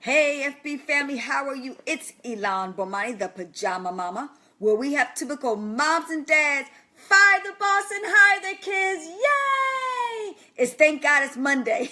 Hey FB family, how are you? It's Ilan Bomani, the Pajama Mama, where we have typical moms and dads fire the boss and hire their kids. Yay! It's thank God it's Monday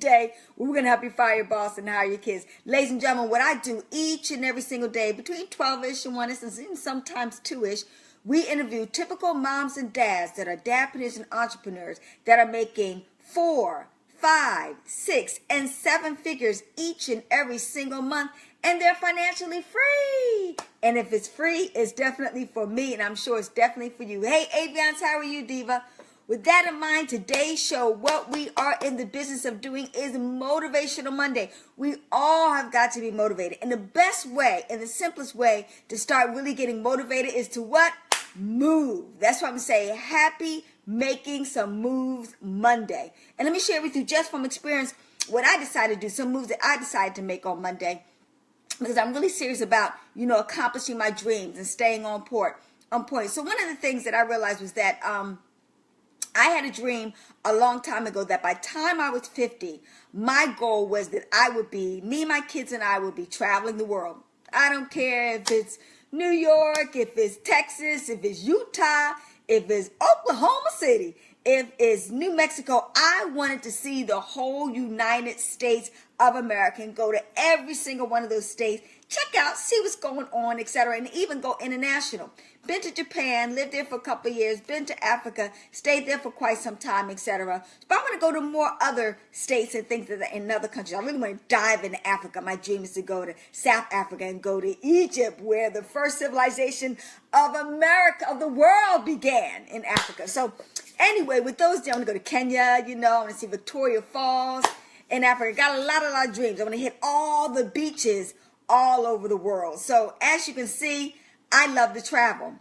day. We're going to help you fire your boss and hire your kids. Ladies and gentlemen, what I do each and every single day between 12-ish and 1-ish and sometimes 2-ish, we interview typical moms and dads that are dads and entrepreneurs that are making 4, 5, 6, and 7 figures each and every single month, and they're financially free. And if it's free, it's definitely for me, and I'm sure it's definitely for you. Hey, Aviance, how are you, Diva? With that in mind, today's show, what we are in the business of doing is Motivational Monday. We all have got to be motivated. And the best way and the simplest way to start really getting motivated is to what? Move. That's why I'm saying happy making some moves Monday. And let me share with you just from experience what I decided to do, some moves that I decided to make on Monday, because I'm really serious about, accomplishing my dreams and staying on point. So one of the things that I realized was that I had a dream a long time ago that by the time I was 50, my goal was that me, my kids, and I would be traveling the world. I don't care if it's New York, if it's Texas, if it's Utah, if it's Oklahoma City, if it's New Mexico. I wanted to see the whole United States of America and go to every single one of those states, check out, see what's going on, etc., and even go international. Been to Japan, lived there for a couple of years, been to Africa, stayed there for quite some time, etc. But I want to go to more other states and things in other countries. I really want to dive into Africa. My dream is to go to South Africa and go to Egypt, where the first civilization of America, of the world, began in Africa. So anyway, with those, I want to go to Kenya, I want to see Victoria Falls in Africa. Got a lot of dreams. I want to hit all the beaches all over the world. So as you can see, I love to travel.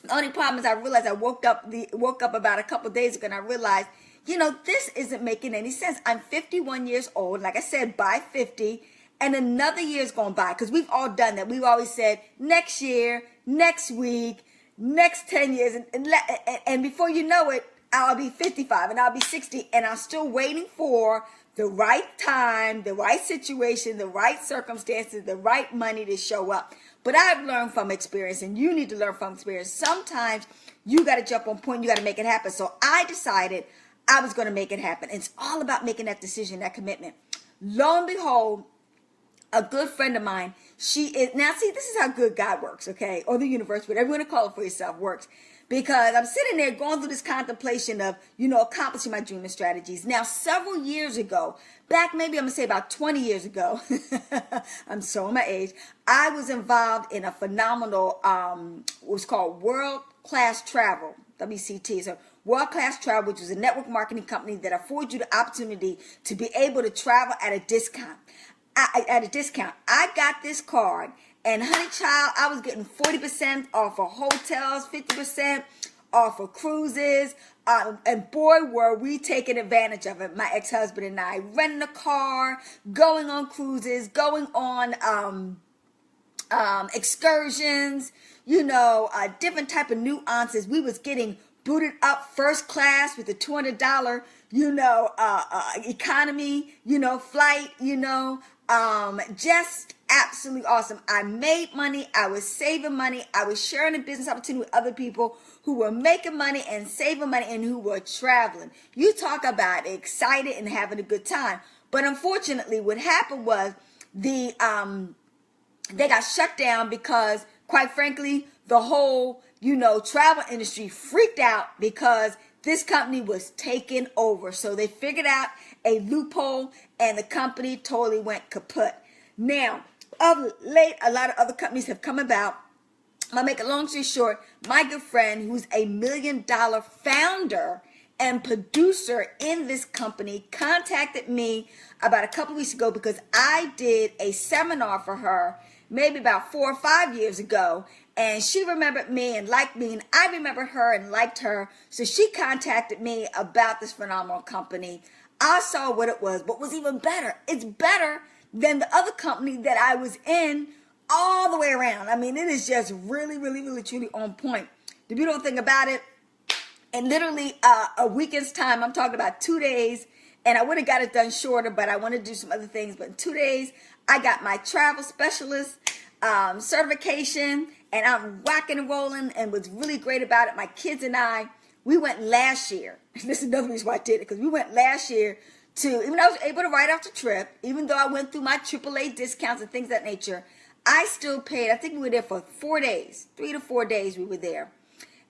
The only problem is I realized I woke up about a couple of days ago and I realized, this isn't making any sense. I'm 51 years old. Like I said, by 50, and another year's gone by, because we've all done that. We've always said next year, next week, next 10 years, and before you know it, I'll be 55 and I'll be 60, and I'm still waiting for the right time, the right situation, the right circumstances, the right money to show up. But I've learned from experience, and you need to learn from experience. Sometimes you got to jump on point, you got to make it happen. So I decided I was going to make it happen. And it's all about making that decision, that commitment. Lo and behold, a good friend of mine, now see, this is how good God works, okay? Or the universe, whatever you want to call it for yourself, works. Because I'm sitting there going through this contemplation of, accomplishing my dream and strategies. Now, several years ago, back maybe I'm going to say about 20 years ago, I'm showing my age, I was involved in a phenomenal, what was called World Class Travel, WCT. So World Class Travel, which was a network marketing company that affords you the opportunity to be able to travel at a discount. I got this card, and honey child, I was getting 40% off of hotels, 50% off of cruises, and boy, were we taking advantage of it. My ex-husband and I, renting a car, going on cruises, going on excursions, different type of nuances. We was getting booted up first class with the $200, economy, flight, just absolutely awesome. I made money. I was saving money. I was sharing a business opportunity with other people who were making money and saving money and who were traveling. You talk about excited and having a good time. But unfortunately, what happened was they got shut down because, quite frankly, the whole, travel industry freaked out because this company was taken over. So they figured out a loophole and the company totally went kaput. Now, of late, a lot of other companies have come about. I'll make a long story short, my good friend, who's a $1 million founder and producer in this company, contacted me about a couple weeks ago because I did a seminar for her maybe about 4 or 5 years ago, and she remembered me and liked me, and I remembered her and liked her, so she contacted me about this phenomenal company. I saw what it was, but what's even better, it's better than the other company that I was in all the way around. I mean, it is just really, really, really, truly on point. The beautiful thing about it, in literally a weekend's time, I'm talking about 2 days And I would have got it done shorter, but I want to do some other things. But in 2 days, I got my travel specialist certification, and I'm rocking and rolling. And what's really great about it, my kids and I, we went last year. This is another reason why I did it, because we went last year to, even though I was able to write off the trip, even though I went through my AAA discounts and things of that nature, I still paid. I think we were there for 4 days, 3 to 4 days we were there.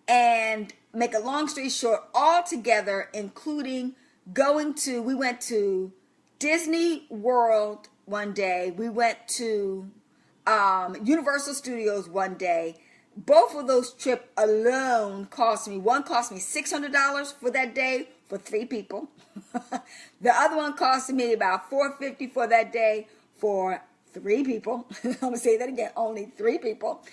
And make a long story short, all together, including we went to Disney World one day. We went to Universal Studios one day. Both of those trips alone cost me, one cost me $600 for that day for 3 people. The other one cost me about $450 for that day for 3 people. I'm going to say that again, only 3 people.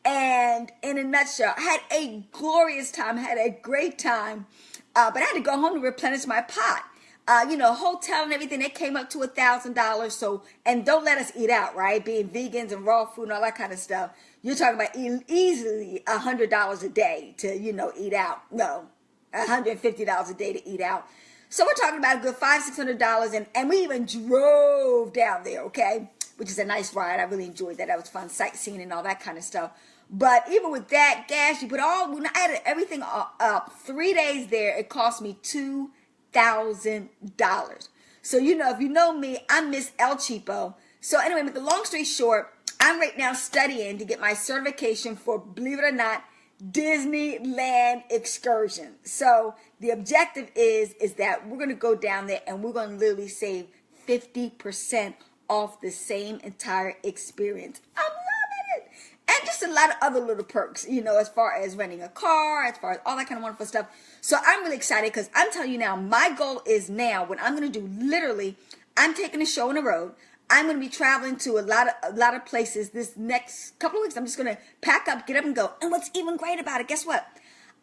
And in a nutshell, I had a glorious time, had a great time, but I had to go home to replenish my pot. Hotel and everything, it came up to $1,000. So, and don't let us eat out, right? Being vegans and raw food and all that kind of stuff. You're talking about easily $100 a day to, eat out. No, $150 a day to eat out. So we're talking about a good $500-$600, and we even drove down there, okay? Which is a nice ride. I really enjoyed that. That was fun, sightseeing and all that kind of stuff. But even with that, gas, when I added everything up, 3 days there, it cost me $2,000. So, if you know me, I miss El Cheapo. So anyway, make the long story short, I'm right now studying to get my certification for, believe it or not, Disneyland excursion. So the objective is that we're going to go down there and we're going to literally save 50% off the same entire experience. I'm loving it. And just a lot of other little perks, as far as renting a car, as far as all that kind of wonderful stuff. So I'm really excited because I'm telling you now, my goal is now, what I'm going to do, literally, I'm taking a show on the road. I'm going to be traveling to a lot of places this next couple of weeks. I'm just going to pack up, get up and go. And what's even great about it, guess what?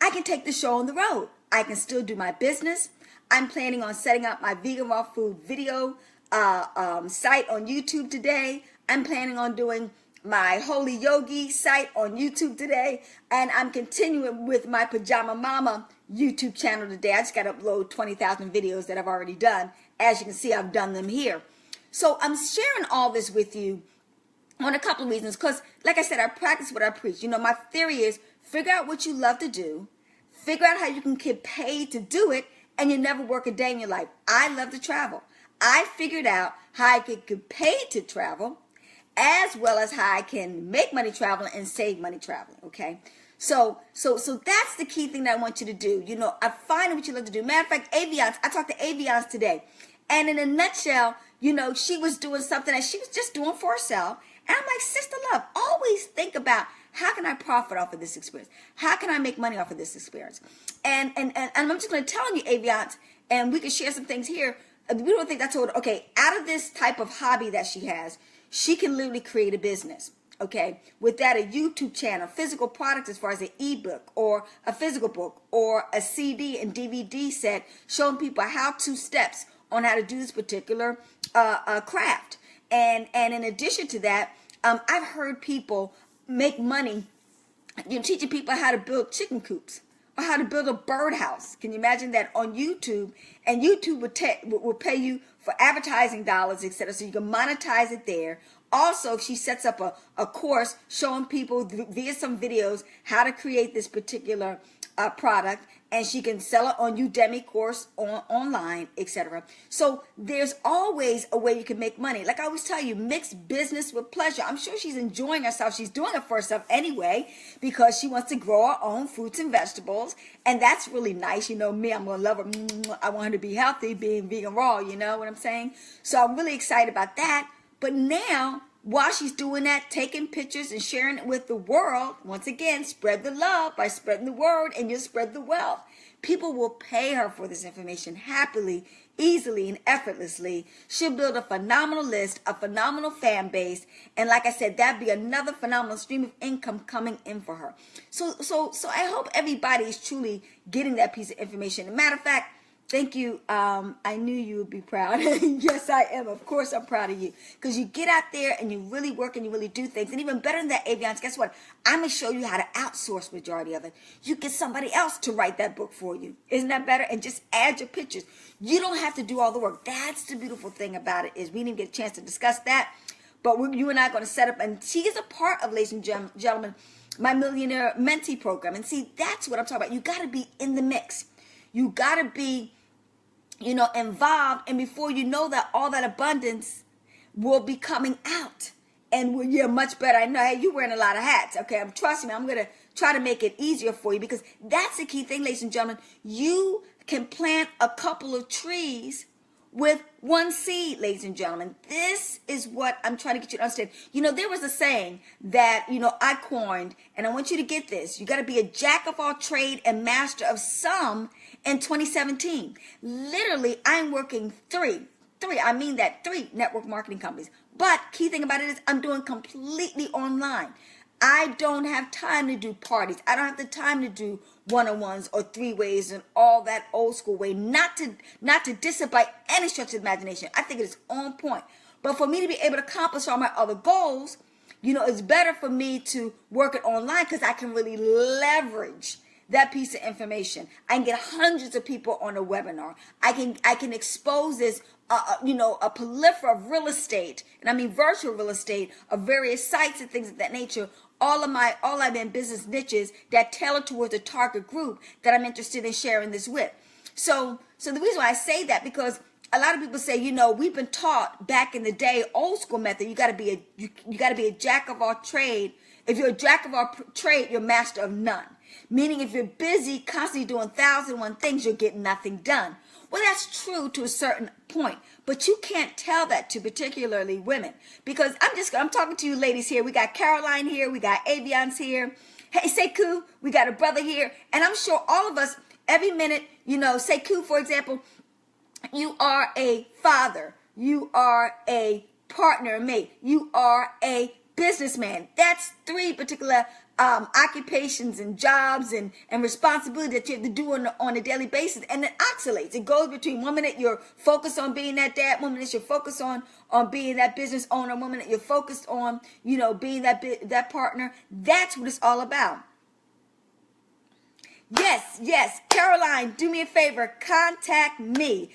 I can take the show on the road. I can still do my business. I'm planning on setting up my vegan raw food video site on YouTube today. I'm planning on doing my Holy Yogi site on YouTube today. And I'm continuing with my Pajama Mama YouTube channel today. I just got to upload 20,000 videos that I've already done. As you can see, I've done them here. So I'm sharing all this with you on a couple of reasons. Because, like I said, I practice what I preach. My theory is figure out what you love to do. Figure out how you can get paid to do it. And you never work a day in your life. I love to travel. I figured out how I could get paid to travel, as well as how I can make money traveling and save money traveling, okay? So that's the key thing that I want you to do. I find what you love to do. Matter of fact, Aviance, I talked to Aviance today. And in a nutshell, she was doing something that she was just doing for herself. And I'm like, sister love, always think about how can I profit off of this experience? How can I make money off of this experience? And I'm just going to tell you, Aviance, and we can share some things here. We don't think I told her, okay, out of this type of hobby that she has, she can literally create a business, okay? With that, a YouTube channel, physical products as far as an ebook or a physical book or a CD and DVD set showing people how-to steps on how to do this particular craft. And in addition to that, I've heard people make money, teaching people how to build chicken coops or how to build a birdhouse. Can you imagine that on YouTube? And YouTube will pay you for advertising dollars, etc. So you can monetize it there. Also, she sets up a course showing people via some videos how to create this particular product, and she can sell it on Udemy course online, etc. So there's always a way you can make money. Like I always tell you, mix business with pleasure. I'm sure she's enjoying herself. She's doing it for herself anyway because she wants to grow her own fruits and vegetables, and that's really nice. Me, I'm gonna love her. I want her to be healthy, being vegan raw. You know what I'm saying? So I'm really excited about that. But now, while she's doing that, taking pictures and sharing it with the world, once again, spread the love by spreading the word, and you'll spread the wealth. People will pay her for this information happily, easily, and effortlessly. She'll build a phenomenal list, a phenomenal fan base, and like I said, that'd be another phenomenal stream of income coming in for her. So I hope everybody is truly getting that piece of information. As a matter of fact, Thank you. I knew you would be proud. Yes, I am. Of course, I'm proud of you because you get out there and you really work and you really do things. And even better than that, Aviance, guess what? I'm going to show you how to outsource majority of it. You get somebody else to write that book for you. Isn't that better? And just add your pictures. You don't have to do all the work. That's the beautiful thing about it is we didn't get a chance to discuss that. But you and I are going to set up, and she is a part of, ladies and gentlemen, my Millionaire Mentee program. And see, that's what I'm talking about. You got to be in the mix. You got to be, involved, and before you know that, all that abundance will be coming out, and you're much better. I know, hey, you're wearing a lot of hats. Okay, trust me, I'm gonna try to make it easier for you because that's the key thing, ladies and gentlemen. You can plant a couple of trees with one seed, ladies and gentlemen. This is what I'm trying to get you to understand. There was a saying that, I coined, and I want you to get this. You got to be a jack of all trade and master of some in 2017. Literally, I'm working three network marketing companies. But key thing about it is I'm doing completely online. I don't have time to do parties. I don't have the time to do one-on-ones or three-ways and all that old school way. Not to diss by any stretch of imagination. I think it is on point. But for me to be able to accomplish all my other goals, it's better for me to work it online because I can really leverage that piece of information. I can get hundreds of people on a webinar. I can expose this, a plethora of real estate, and I mean virtual real estate, of various sites and things of that nature. All I'm in business niches that tailor towards a target group that I'm interested in sharing this with. So the reason why I say that, because a lot of people say, we've been taught back in the day, old school method, you got to be a jack of all trade. If you're a jack of all trade, you're master of none. Meaning if you're busy, constantly doing 1,001 things, you're getting nothing done. Well, that's true to a certain point, but you can't tell that to particularly women, because I'm talking to you ladies here. We got Caroline here. We got Aviance here. Hey, Sekou, we got a brother here. And I'm sure all of us, every minute, Sekou, for example, you are a father. You are a partner mate. You are a businessman. That's three particular occupations and jobs and responsibility that you have to do on a daily basis, and it oscillates. It goes between 1 minute you're focused on being that dad, 1 minute you're focused on being that business owner, 1 minute you're focused on being that partner. That's what it's all about. Yes, Caroline, do me a favor, contact me,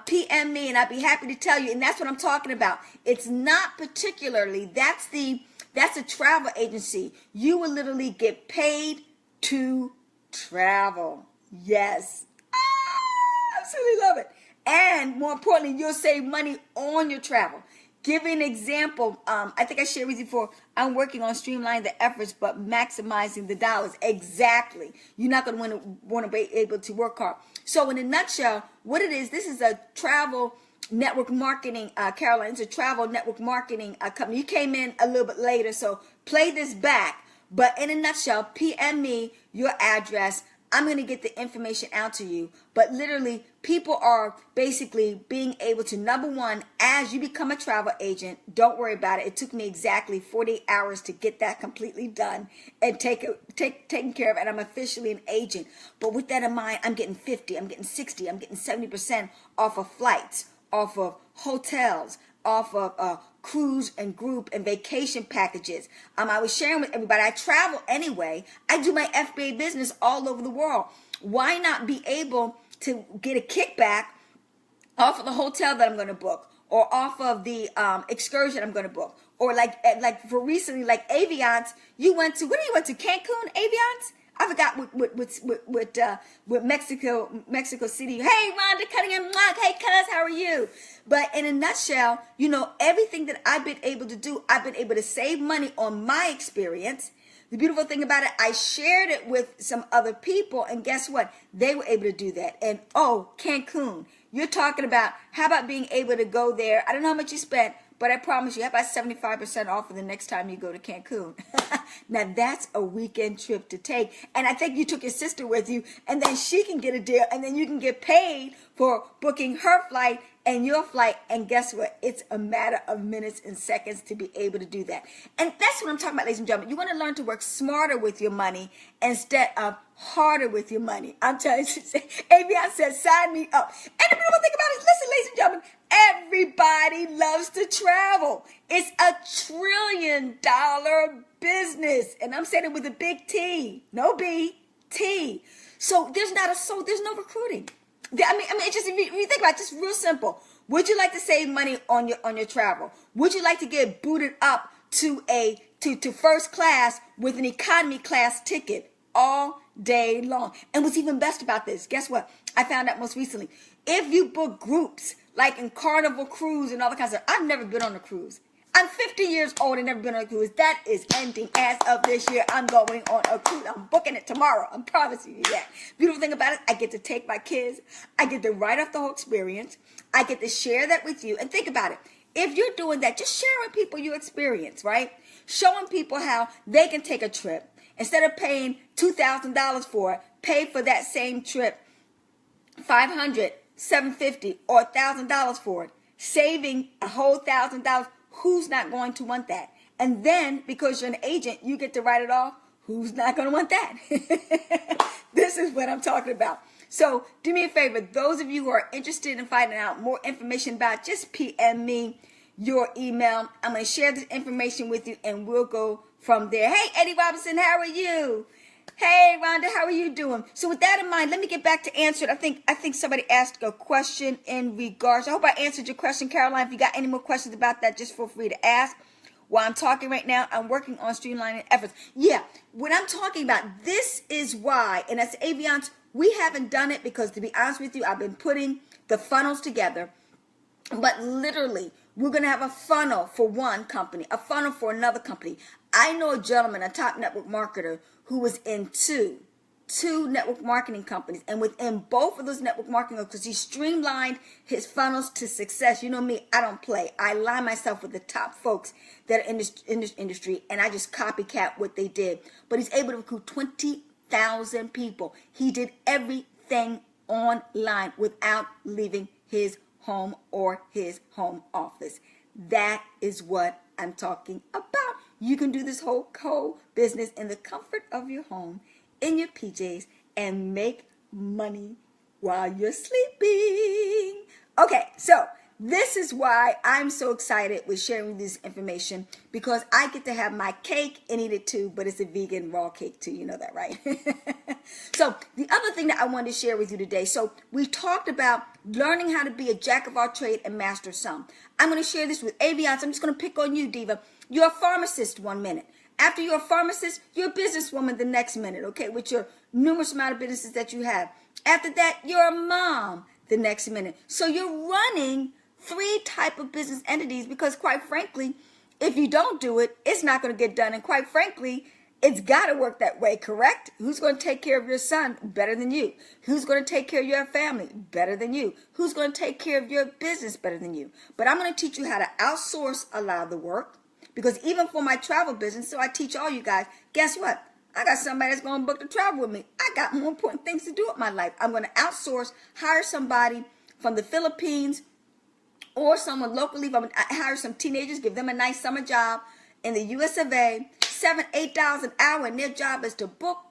PM me, and I'd be happy to tell you. And that's what I'm talking about. It's not particularly, that's a travel agency. You will literally get paid to travel. Yes. I absolutely love it. And more importantly, you'll save money on your travel. Give you an example. I think I shared with you before. I'm working on streamlining the efforts, but maximizing the dollars. Exactly. You're not going to want to be able to work hard. So in a nutshell, what it is, this is a travel network marketing, Caroline. It's a travel network marketing company. You came in a little bit later, so play this back. But in a nutshell, PM me your address. I'm going to get the information out to you. But literally, people are basically being able to, number one, as you become a travel agent, don't worry about it. It took me exactly 48 hours to get that completely done and taken care of, and I'm officially an agent. But with that in mind, I'm getting 50, I'm getting 60, I'm getting 70% off of flights, off of hotels, off of cruise and group and vacation packages. I was sharing with everybody, I travel anyway. I do my FBA business all over the world. Why not be able to get a kickback off of the hotel that I'm going to book, or off of the excursion I'm going to book, or like for recently, like Aviance, you went to Cancun, Aviance? I forgot with Mexico City. Hey, Rhonda Cunningham. Hey, cuz, how are you? But in a nutshell, everything that I've been able to do, I've been able to save money on my experience. The beautiful thing about it, I shared it with some other people, and guess what? They were able to do that. And Cancun, you're talking about, how about being able to go there? I don't know how much you spent, but I promise you, how about 75% off for the next time you go to Cancun? Now, that's a weekend trip to take. And I think you took your sister with you, and then she can get a deal, and then you can get paid for booking her flight and your flight. And guess what? It's a matter of minutes and seconds to be able to do that. And that's what I'm talking about, ladies and gentlemen. You want to learn to work smarter with your money instead of harder with your money. I'm telling you, Avion says, sign me up. And the beautiful thing about it is, listen, ladies and gentlemen, everybody loves to travel. It's $1 trillion business. And I'm saying it with a big T. No B, T. So there's no recruiting. I mean, it's just, if you think about it, just real simple. Would you like to save money on your travel? Would you like to get booted up to first class with an economy class ticket all day long? And what's even best about this, guess what? I found out most recently. If you book groups like in Carnival Cruise and all the kinds of, I've never been on a cruise. I'm 50 years old and never been on a cruise. That is ending as of this year. I'm going on a cruise. I'm booking it tomorrow. I'm promising you that. Beautiful thing about it, I get to take my kids. I get to write off the whole experience. I get to share that with you. And think about it. If you're doing that, just share with people your experience, right? Showing people how they can take a trip. Instead of paying $2,000 for it, pay for that same trip $500, $750, or $1,000 for it. Saving a whole $1,000. Who's not going to want that? And then, because you're an agent, you get to write it off. Who's not going to want that? This is what I'm talking about. So do me a favor. Those of you who are interested in finding out more information about, just PM me your email. I'm going to share this information with you, and we'll go from there. Hey, Eddie Robinson, how are you? Hey, Rhonda, how are you doing? So with that in mind, let me get back to answer it. I think somebody asked a question in regards. I hope I answered your question, Caroline. If you got any more questions about that, just feel free to ask. While I'm talking right now, I'm working on streamlining efforts. Yeah, what I'm talking about, this is why, and as Aviance, we haven't done it because, to be honest with you, I've been putting the funnels together. But literally, we're going to have a funnel for one company, a funnel for another company. I know a gentleman, a top network marketer, who was in two network marketing companies. And within both of those network marketing, because he streamlined his funnels to success. You know me, I don't play. I align myself with the top folks that are in this industry, and I just copycat what they did. But he's able to recruit 20,000 people. He did everything online without leaving his home or his home office. That is what I'm talking about. You can do this whole business in the comfort of your home, in your PJs, and make money while you're sleeping. Okay, so this is why I'm so excited with sharing this information, because I get to have my cake and eat it too, but it's a vegan raw cake too. You know that, right? So the other thing that I wanted to share with you today, so we talked about learning how to be a jack of all trade and master some. I'm going to share this with Aviance. I'm just going to pick on you, Diva. You're a pharmacist 1 minute. After you're a pharmacist, you're a businesswoman the next minute, okay, with your numerous amount of businesses that you have. After that, you're a mom the next minute. So you're running 3 type of business entities, because quite frankly, if you don't do it, it's not going to get done. And quite frankly, it's got to work that way, correct? Who's going to take care of your son better than you? Who's going to take care of your family better than you? Who's going to take care of your business better than you? But I'm going to teach you how to outsource a lot of the work, because even for my travel business, so I teach all you guys, guess what? I got somebody that's going to book the travel with me. I got more important things to do with my life. I'm going to outsource, hire somebody from the Philippines or someone locally. Hire some teenagers, give them a nice summer job in the US of A, $7-8 an hour, and their job is to book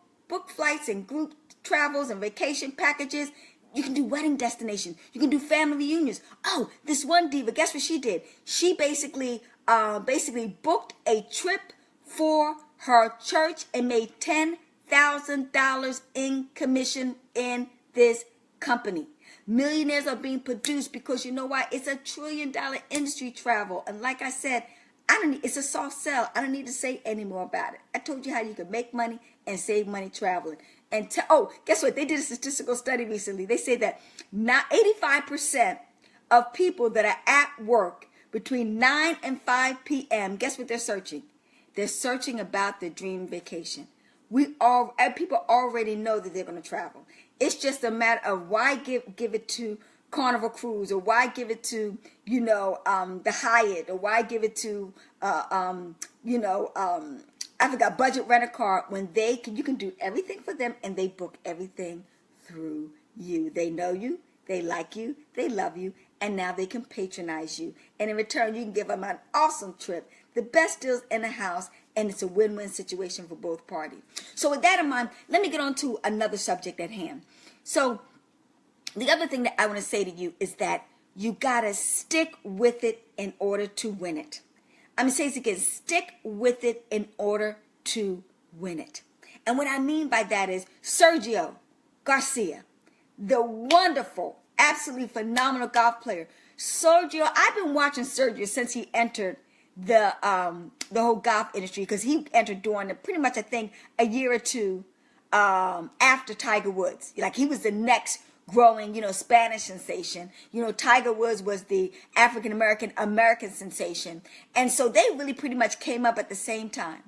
flights and group travels and vacation packages. You can do wedding destinations. You can do family reunions. Oh, this one diva, guess what she did? She basically booked a trip for her church and made $10,000 in commission in this company. Millionaires are being produced because, you know why? It's $1 trillion industry, travel. And like I said, it's a soft sell. I don't need to say any more about it. I told you how you can make money and save money traveling. And guess what? They did a statistical study recently. They say that 85% of people that are at work between 9 and 5 p.m., guess what they're searching? They're searching about their dream vacation. People already know that they're going to travel. It's just a matter of why give it to Carnival Cruise, or why give it to, the Hyatt, or why give it to, I forgot, Budget Rent-A-Car, when you can do everything for them, and they book everything through you. They know you, they like you, they love you, and now they can patronize you. And in return, you can give them an awesome trip, the best deals in the house, and it's a win-win situation for both parties. So with that in mind, let me get on to another subject at hand. So the other thing that I want to say to you is that you got to stick with it in order to win it. I'm going to say this again, stick with it in order to win it. And what I mean by that is Sergio Garcia, the wonderful, absolutely phenomenal golf player. Sergio, I've been watching Sergio since he entered the whole golf industry, because he entered during pretty much, I think, a year or two after Tiger Woods. Like, he was the next growing, Spanish sensation. Tiger Woods was the African-American sensation. And so they really pretty much came up at the same time.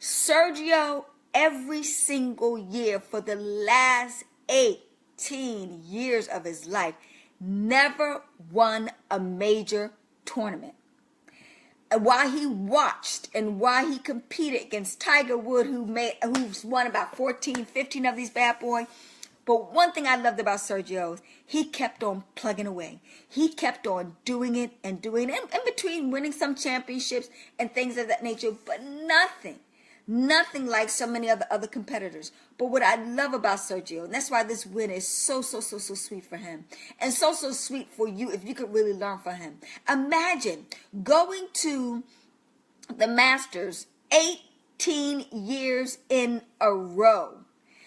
Sergio, every single year for the last 18 years of his life, never won a major tournament. And while he watched and while he competed against Tiger Woods, who's won about 14, 15 of these bad boys. But one thing I loved about Sergio is he kept on plugging away. He kept on doing it and doing it. In between winning some championships and things of that nature, but nothing like so many other competitors. But what I love about Sergio, and that's why this win is so sweet for him, and so sweet for you if you could really learn from him. Imagine going to the Masters 18 years in a row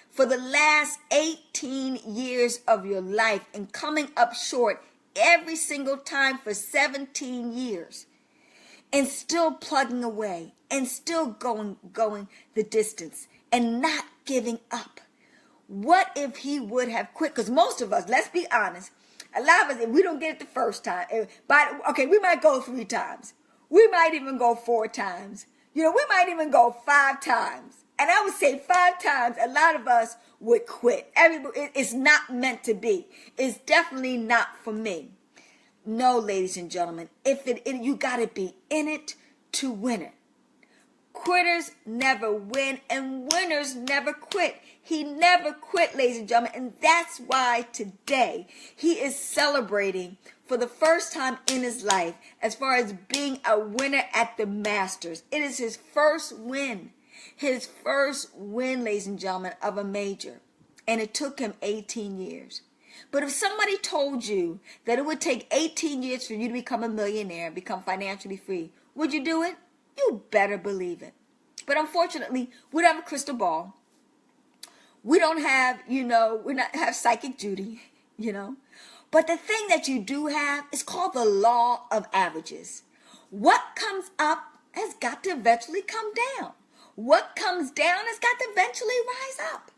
for the last 18 years of your life and coming up short every single time for 17 years. And still plugging away and still going the distance and not giving up. What if he would have quit? Because most of us, let's be honest, a lot of us, if we don't get it the first time, we might go 3 times. We might even go 4 times. We might even go 5 times. And I would say 5 times, a lot of us would quit. It's not meant to be. It's definitely not for me. No, ladies and gentlemen, you got to be in it to win it. Quitters never win, and winners never quit. He never quit, ladies and gentlemen, and that's why today he is celebrating for the first time in his life as far as being a winner at the Masters. It is his first win. His first win, ladies and gentlemen, of a major. And it took him 18 years. But if somebody told you that it would take 18 years for you to become a millionaire, become financially free, would you do it? You better believe it. But unfortunately, we don't have a crystal ball. We don't have, have psychic Judy, But the thing that you do have is called the law of averages. What comes up has got to eventually come down. What comes down has got to eventually rise up.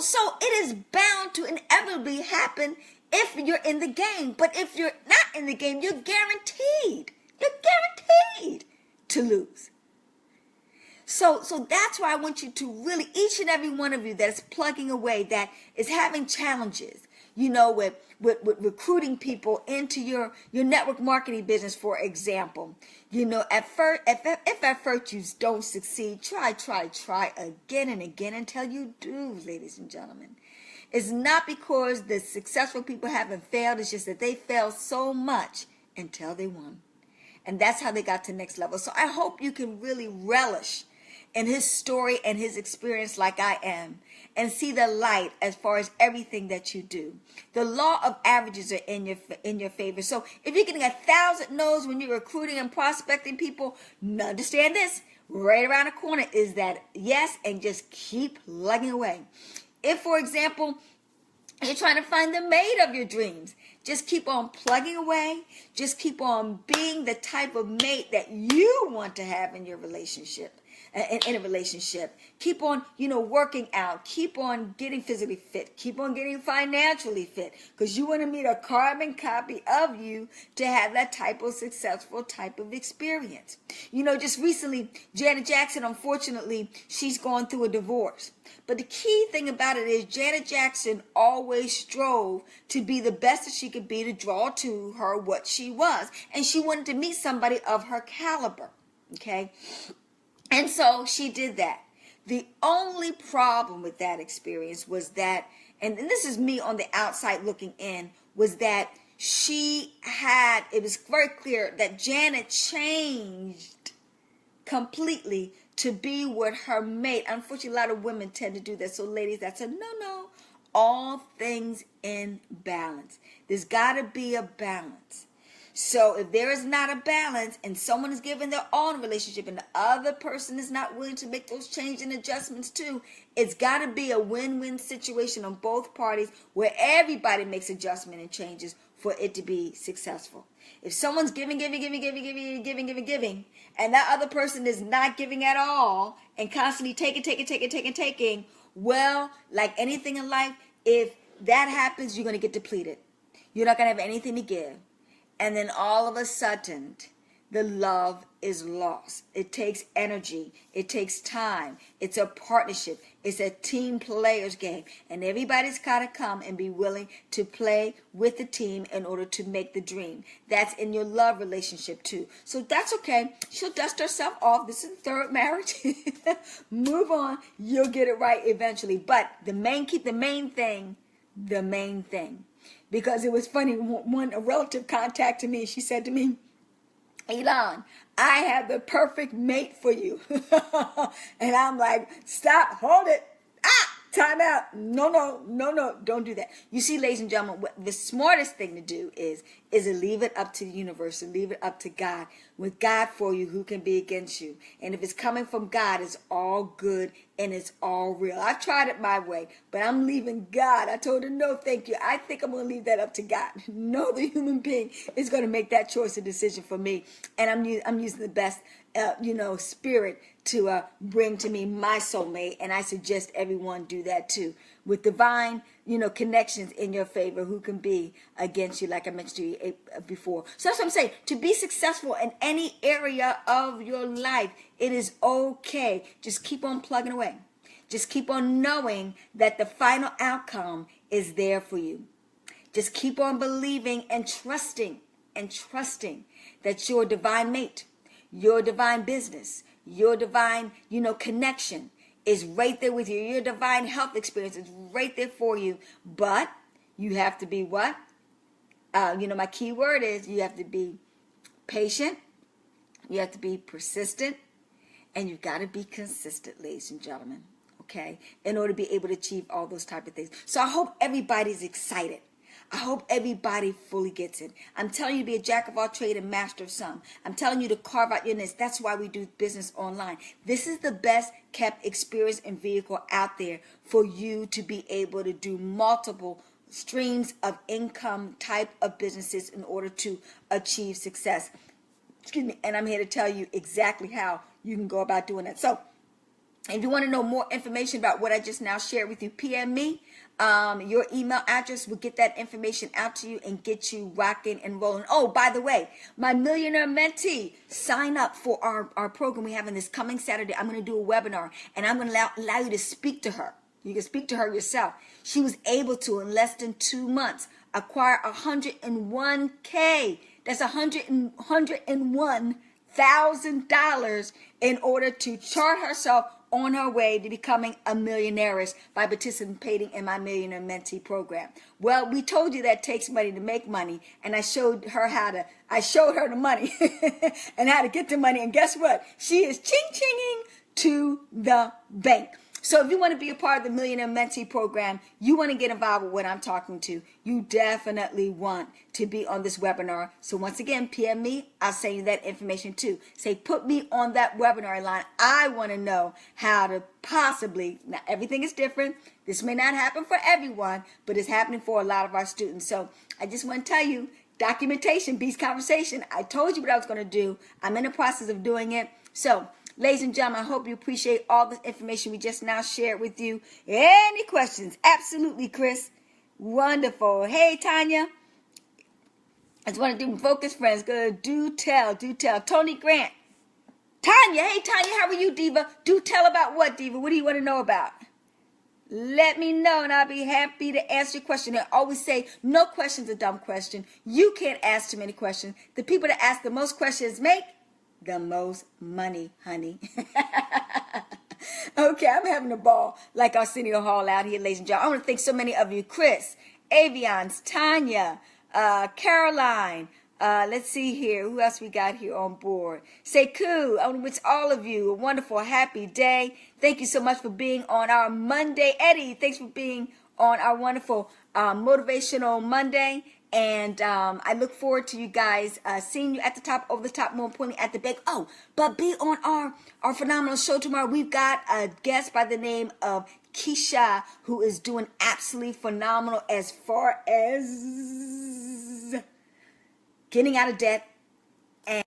So it is bound to inevitably happen if you're in the game. But if you're not in the game, you're guaranteed. You're guaranteed to lose. So that's why I want you to really, each and every one of you that is plugging away, that is having challenges, with recruiting people into your network marketing business, for example. At first, if at first you don't succeed, try again and again until you do, ladies and gentlemen. It's not because the successful people haven't failed. It's just that they failed so much until they won. And that's how they got to the next level. So I hope you can really relish in his story and his experience like I am, and see the light as far as everything that you do. The law of averages are in your favor. So if you're getting 1,000 no's when you're recruiting and prospecting people, understand this. Right around the corner is that yes, and just keep plugging away. If, for example, you're trying to find the mate of your dreams, just keep on plugging away. Just keep on being the type of mate that you want to have in your relationship. In a relationship, keep on, working out, keep on getting physically fit, keep on getting financially fit, because you want to meet a carbon copy of you to have that type of successful type of experience. Just recently, Janet Jackson, unfortunately, she's gone through a divorce. But the key thing about it is Janet Jackson always strove to be the best that she could be, to draw to her what she was. And she wanted to meet somebody of her caliber. Okay? And so she did that. The only problem with that experience was that, and this is me on the outside looking in, was that it was very clear that Janet changed completely to be with her mate. Unfortunately, a lot of women tend to do that. So ladies, that's a no. All things in balance. There's got to be a balance. So if there is not a balance and someone is giving their own relationship and the other person is not willing to make those changes and adjustments too, it's got to be a win-win situation on both parties where everybody makes adjustment and changes for it to be successful. If someone's giving, and that other person is not giving at all and constantly taking, well, like anything in life, if that happens, you're going to get depleted. You're not going to have anything to give. And then all of a sudden, the love is lost. It takes energy. It takes time. It's a partnership. It's a team players game. And everybody's got to come and be willing to play with the team in order to make the dream. That's in your love relationship too. So that's okay. She'll dust herself off. This is the third marriage. Move on. You'll get it right eventually. But the main thing. Because it was funny, when a relative contacted me, she said to me, Elon, I have the perfect mate for you. And I'm like, stop, hold it. Time out. No, don't do that. You see, ladies and gentlemen, the smartest thing to do is to leave it up to the universe and leave it up to God. With God for you, who can be against you? And if it's coming from God, it's all good and it's all real. I tried it my way, but I'm leaving God. I told her, no, thank you. I think I'm going to leave that up to God. No other human being is going to make that choice and decision for me. And I'm using the best, spirit to bring to me my soulmate, and I suggest everyone do that too. With divine, connections in your favor, who can be against you, like I mentioned to you before. So that's what I'm saying. To be successful in any area of your life, it is okay. Just keep on plugging away. Just keep on knowing that the final outcome is there for you. Just keep on believing and trusting that your divine mate, your divine business, your divine, connection is right there with you. Your divine health experience is right there for you. But you have to be what? My key word is you have to be patient. You have to be persistent. And you've got to be consistent, ladies and gentlemen. Okay? In order to be able to achieve all those type of things. So I hope everybody's excited. I hope everybody fully gets it. I'm telling you to be a jack of all trades and master of some. I'm telling you to carve out your niche. That's why we do business online. This is the best kept experience and vehicle out there for you to be able to do multiple streams of income type of businesses in order to achieve success. Excuse me. And I'm here to tell you exactly how you can go about doing that. So if you want to know more information about what I just now shared with you, PM me. Your email address will get that information out to you and get you rocking and rolling. Oh, by the way, my Millionaire Mentee, sign up for our program we have in this coming Saturday. I'm going to do a webinar, and I'm going to allow you to speak to her. You can speak to her yourself. She was able to, in less than 2 months, acquire $101K. That's $101,000 in order to chart herself on her way to becoming a millionaire by participating in my Millionaire Mentee program. Well, we told you that it takes money to make money, and I showed her the money and how to get the money, and guess what? She is ching-chinging to the bank. So if you want to be a part of the Millionaire Mentee program, you want to get involved with what I'm talking to, you definitely want to be on this webinar. So once again, PM me. I'll send you that information too. Say, put me on that webinar line. I want to know how to possibly, now everything is different. This may not happen for everyone, but it's happening for a lot of our students. So I just want to tell you, documentation beats conversation. I told you what I was going to do. I'm in the process of doing it. So ladies and gentlemen, I hope you appreciate all the information we just now shared with you. Any questions? Absolutely, Chris. Wonderful. Hey, Tanya. I just want to do focus friends. Good. Do tell. Tony Grant. Tanya. Hey, Tanya. How are you, Diva? Do tell about what, Diva? What do you want to know about? Let me know, and I'll be happy to answer your question. I always say, no question's a dumb question. You can't ask too many questions. The people that ask the most questions make the most money, honey. Okay, I'm having a ball like Arsenio Hall out here, ladies and gentlemen. I want to thank so many of you. Chris, Aviance, Tanya, Caroline. Let's see here. Who else we got here on board? Sekou, I want to wish all of you a wonderful, happy day. Thank you so much for being on our Monday. Eddie, thanks for being on our wonderful Motivational Monday. And I look forward to you guys seeing you at the top, over the top, more importantly, at the back. Oh, but be on our phenomenal show tomorrow. We've got a guest by the name of Keisha, who is doing absolutely phenomenal as far as getting out of debt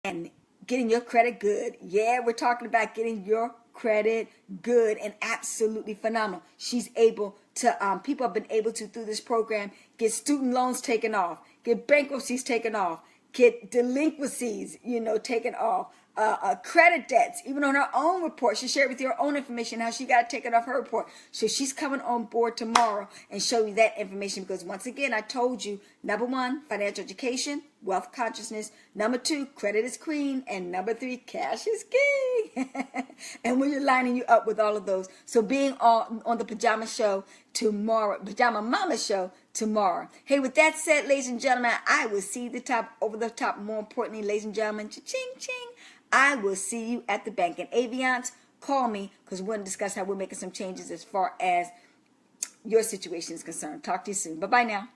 and getting your credit good. Yeah, we're talking about getting your credit good and absolutely phenomenal. She's able to, people have been able to, through this program, get student loans taken off, get bankruptcies taken off, get delinquencies, taken off, credit debts, even on her own report. She shared with you her own information, how she got it taken off her report. So she's coming on board tomorrow and show you that information, because once again, I told you, number 1, financial education, wealth consciousness. Number 2, credit is queen. And number 3, cash is king. And we're lining you up with all of those. So being on the Pajama Show tomorrow, Pajama Mama Show tomorrow. Hey, with that said, ladies and gentlemen, I will see the top, over the top. More importantly, ladies and gentlemen, cha-ching, ching. I will see you at the bank. And Aviance, call me, because we're going to discuss how we're making some changes as far as your situation is concerned. Talk to you soon. Bye-bye now.